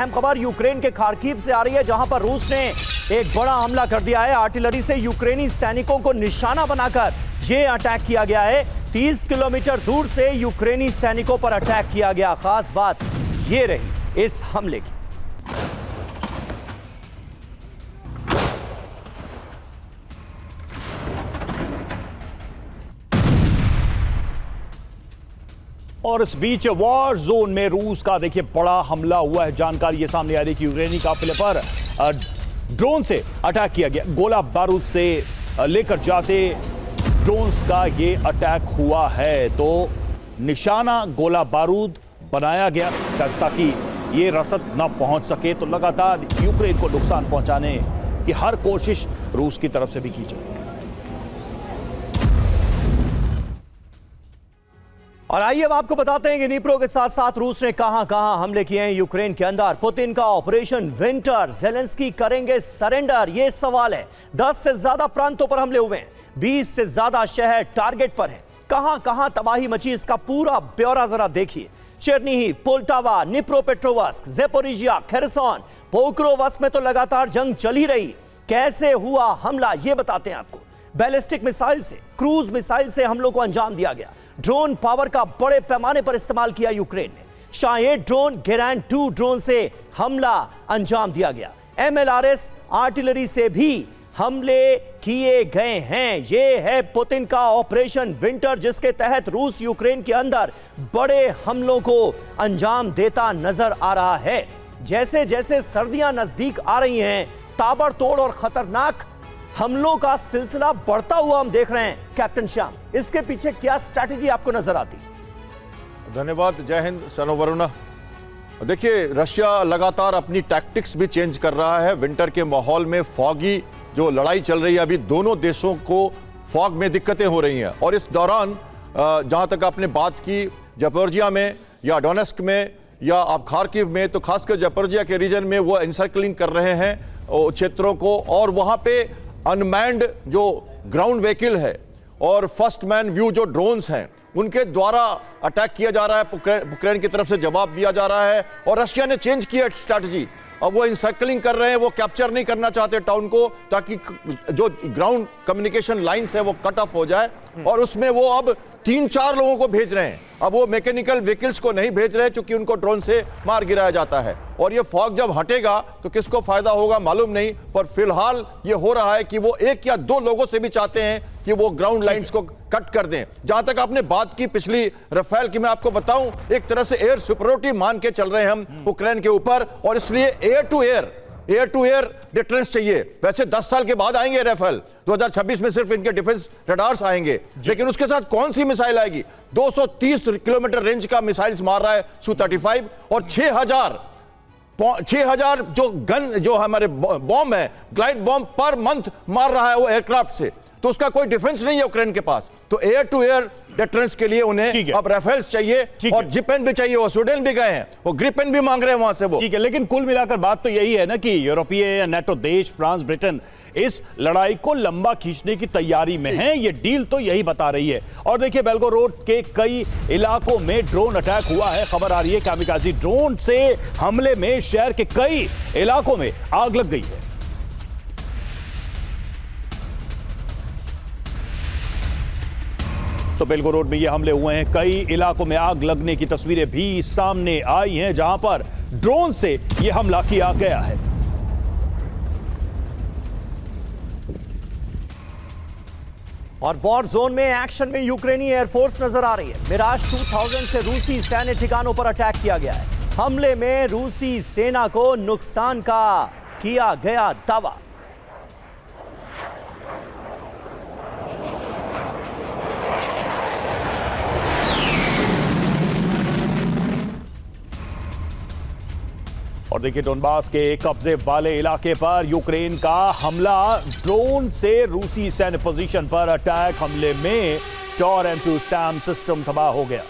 अहम खबर यूक्रेन के खार्किव से आ रही है, जहां पर रूस ने एक बड़ा हमला कर दिया है। आर्टिलरी से यूक्रेनी सैनिकों को निशाना बनाकर यह अटैक किया गया है। 30 किलोमीटर दूर से यूक्रेनी सैनिकों पर अटैक किया गया। खास बात यह रही इस हमले की। और इस बीच वॉर जोन में रूस का देखिए बड़ा हमला हुआ है। जानकारी ये सामने आ रही है कि यूक्रेनी काफिले पर ड्रोन से अटैक किया गया। गोला बारूद से लेकर जाते ड्रोन्स का ये अटैक हुआ है। तो निशाना गोला बारूद बनाया गया ताकि ये रसद न पहुंच सके। तो लगातार यूक्रेन को नुकसान पहुंचाने की हर कोशिश रूस की तरफ से भी की जाए। और आइए अब आपको बताते हैं कि नीप्रो के साथ साथ रूस ने कहां हमले किए हैं यूक्रेन के अंदर। पुतिन का ऑपरेशन विंटर, ज़ेलेंस्की करेंगे सरेंडर, ये सवाल है। 10 से ज्यादा प्रांतों पर हमले हुए हैं, 20 से ज्यादा शहर टारगेट पर हैं। कहां तबाही मची, इसका पूरा ब्यौरा जरा देखिए। चेरनीहिव, पोल्टावा, निप्रोपेट्रोवस्क, ज़ेपोरिजिया, खेरसोन, पोक्रोवस्क में तो लगातार जंग चल ही रही। कैसे हुआ हमला ये बताते हैं आपको। बैलिस्टिक मिसाइल से, क्रूज मिसाइल से हमलों को अंजाम दिया गया। ड्रोन पावर का बड़े पैमाने पर इस्तेमाल किया यूक्रेन ने। शाहेद ड्रोन, गेरैन 2 ड्रोन से हमला अंजाम दिया गया। MLRS आर्टिलरी से भी हमले किए गए हैं। यह है पुतिन का ऑपरेशन विंटर, जिसके तहत रूस यूक्रेन के अंदर बड़े हमलों को अंजाम देता नजर आ रहा है। जैसे जैसे सर्दियां नजदीक आ रही हैं, ताबड़तोड़ और खतरनाक हमलों का सिलसिला बढ़ता हुआ हम देख रहे हैं। कैप्टन श्याम, इसके पीछे क्या स्ट्रैटेजी आपको नजर आती? धन्यवाद। जय हिंद सनो वरुणा। देखिए, रशिया लगातार अपनी टैक्टिक्स भी चेंज कर रहा है। विंटर के माहौल में फॉगी जो लड़ाई चल रही है, अभी दोनों देशों को फॉग में दिक्कतें हो रही हैं। और इस दौरान जहां तक आपने बात की ज़पोरिजिया में या डोनेस्क में या आप खार्किव में, तो खासकर ज़पोरिजिया के रीजन में वो एनसर्कलिंग कर रहे हैं क्षेत्रों को। और वहां पे अनमैन्ड जो ग्राउंड व्हीकल है और फर्स्ट मैन व्यू जो ड्रोन्स हैं, उनके द्वारा अटैक किया जा रहा है। यूक्रेन की तरफ से जवाब दिया जा रहा है। और रशिया ने चेंज किया स्ट्रैटेजी। अब वो इंसर्कलिंग कर रहे हैं, वो कैप्चर नहीं करना चाहते टाउन को, ताकि जो ग्राउंड कम्युनिकेशन लाइंस है वो कट ऑफ हो जाए। और उसमें वो अब 3-4 लोगों को भेज रहे हैं। अब वो मैकेनिकल व्हीकल्स को नहीं भेज रहे, क्योंकि उनको ड्रोन से मार गिराया जाता है। और ये फॉग जब हटेगा तो किसको फायदा होगा मालूम नहीं, पर फिलहाल ये हो रहा है कि वो 1 या 2 लोगों से भी चाहते हैं कि वो ग्राउंड लाइंस को कट कर दें। जहां तक आपने बात की पिछली राफेल की, मैं आपको बताऊं, एक तरह से एयर सुपरियोरिटी मान के चल रहे हैं हम यूक्रेन के ऊपर। और इसलिए एयर टू एयर डिफेंस चाहिए। वैसे 10 साल के बाद आएंगे राफेल, 2026 में सिर्फ इनके डिफेंस रडार्स आएंगे, लेकिन उसके साथ कौन सी मिसाइल आएगी? 230 किलोमीटर रेंज का मिसाइल्स मार रहा है Su-35, और 6000 जो हमारे बॉम्ब है, ग्लाइड बॉम्ब पर मंथ मार रहा है वो एयरक्राफ्ट से। तो उसका कोई डिफेंस नहीं है यूक्रेन के पास। तो एयर टू एयर डिफेंस के लिए उन्हें अब राफेल्स चाहिए और जिपेन भी चाहिए। वो स्वीडन भी गए हैं, वो ग्रिपेन भी मांग रहे हैं वहां से वो। ठीक है, लेकिन कुल मिलाकर बात तो यही है ना कि यूरोपीय या नेटो देश फ्रांस, ब्रिटेन इस लड़ाई को लंबा खींचने की तैयारी में है। ये डील तो यही बता रही है। और देखिए, बेल्गोरोड के कई इलाकों में ड्रोन अटैक हुआ है। खबर आ रही है कामिकाजी ड्रोन से हमले में शहर के कई इलाकों में आग लग गई है। तो बेल्गोरोड में ये हमले हुए हैं, कई इलाकों में आग लगने की तस्वीरें भी सामने आई हैं, जहां पर ड्रोन से यह हमला किया गया है। और वॉर जोन में एक्शन में यूक्रेनी एयरफोर्स नजर आ रही है। मिराज 2000 से रूसी सैन्य ठिकानों पर अटैक किया गया है। हमले में रूसी सेना को नुकसान का किया गया दावा। और देखिए, डोनबास के कब्जे वाले इलाके पर यूक्रेन का हमला, ड्रोन से रूसी सैन्य पोजीशन पर अटैक। हमले में टॉर M2 SAM सिस्टम तबाह हो गया।